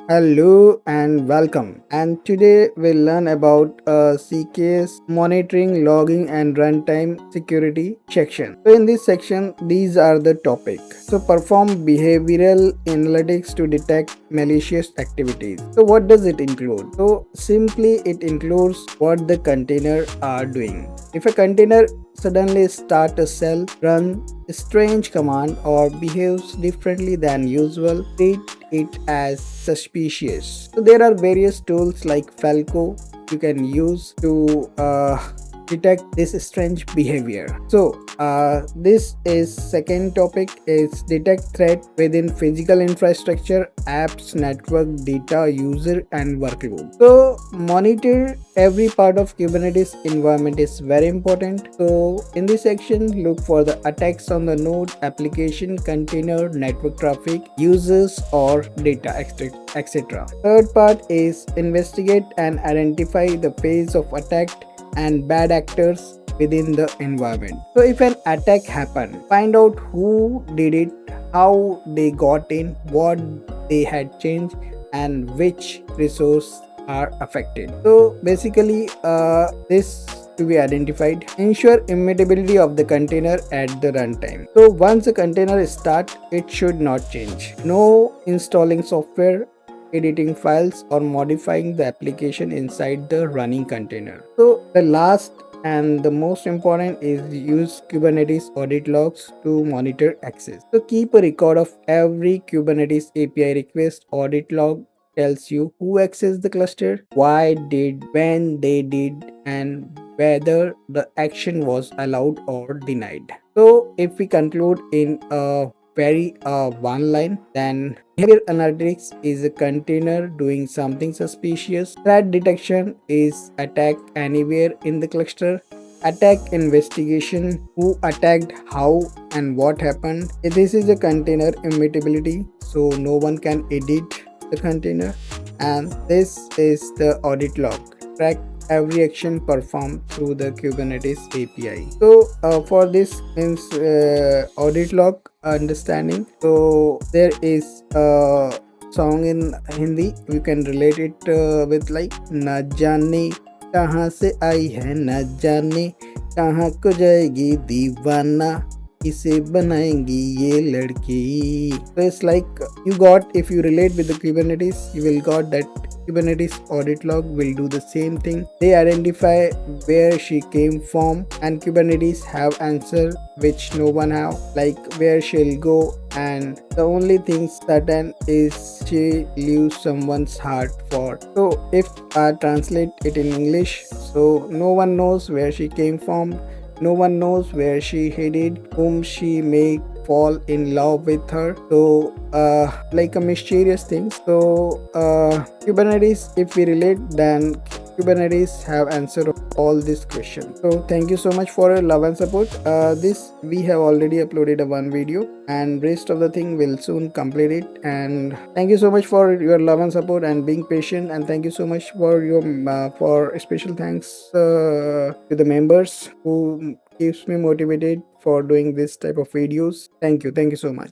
Hello and welcome. And today we'll learn about CKS monitoring, logging, and runtime security section. So in this section, these are the topics. So perform behavioral analytics to detect malicious activities. So what does it include? So simply it includes what the container are doing. If a container suddenly start a cell, run a strange command, or behaves differently than usual, treat it as suspicious. So there are various tools like Falco you can use to detect this strange behavior. So this is second topic is detect threat within physical infrastructure, apps, network, data, user, and workload. So monitor every part of Kubernetes environment is very important. So in this section, look for the attacks on the node, application, container, network traffic, users, or data, etc. Third part is investigate and identify the phase of attack and bad actors within the environment. So if an attack happened, find out who did it, how they got in, what they had changed, and which resource are affected. So basically this to be identified. Ensure immutability of the container at the runtime. So once the container is start, it should not change. No installing software, editing files, or modifying the application inside the running container. So the last and the most important is use Kubernetes audit logs to monitor access. So keep a record of every Kubernetes API request. Audit log tells you who accessed the cluster, why did, when they did, and whether the action was allowed or denied. So if we conclude in a very one line, then behavior analytics is a container doing something suspicious. Threat detection is attack anywhere in the cluster. Attack investigation, who attacked, how, and what happened. This is a container immutability, so no one can edit the container. And this is the audit log, track every action performed through the Kubernetes API. So for this means audit log understanding. So there is a song in Hindi. You can relate it with like ना जाने कहाँ से आई है, ना जाने कहाँ को जाएगी दीवाना, इसे बनाएंगी ये लड़की. So it's like you got, if you relate with the Kubernetes, you will got that Kubernetes audit log will do the same thing. They identify where she came from, and Kubernetes have answer which no one have, like where she'll go, and the only thing certain is she leaves someone's heart for. So if I translate it in English, so no one knows where she came from, no one knows where she headed, whom she may fall in love with her. So like a mysterious thing. So Kubernetes, if we relate, then Kubernetes have answered all these questions. So thank you so much for your love and support. This we have already uploaded a one video, and rest of the thing will soon complete it. And thank you so much for your love and support and being patient. And thank you so much for your for special thanks to the members who keeps me motivated for doing this type of videos. Thank you so much.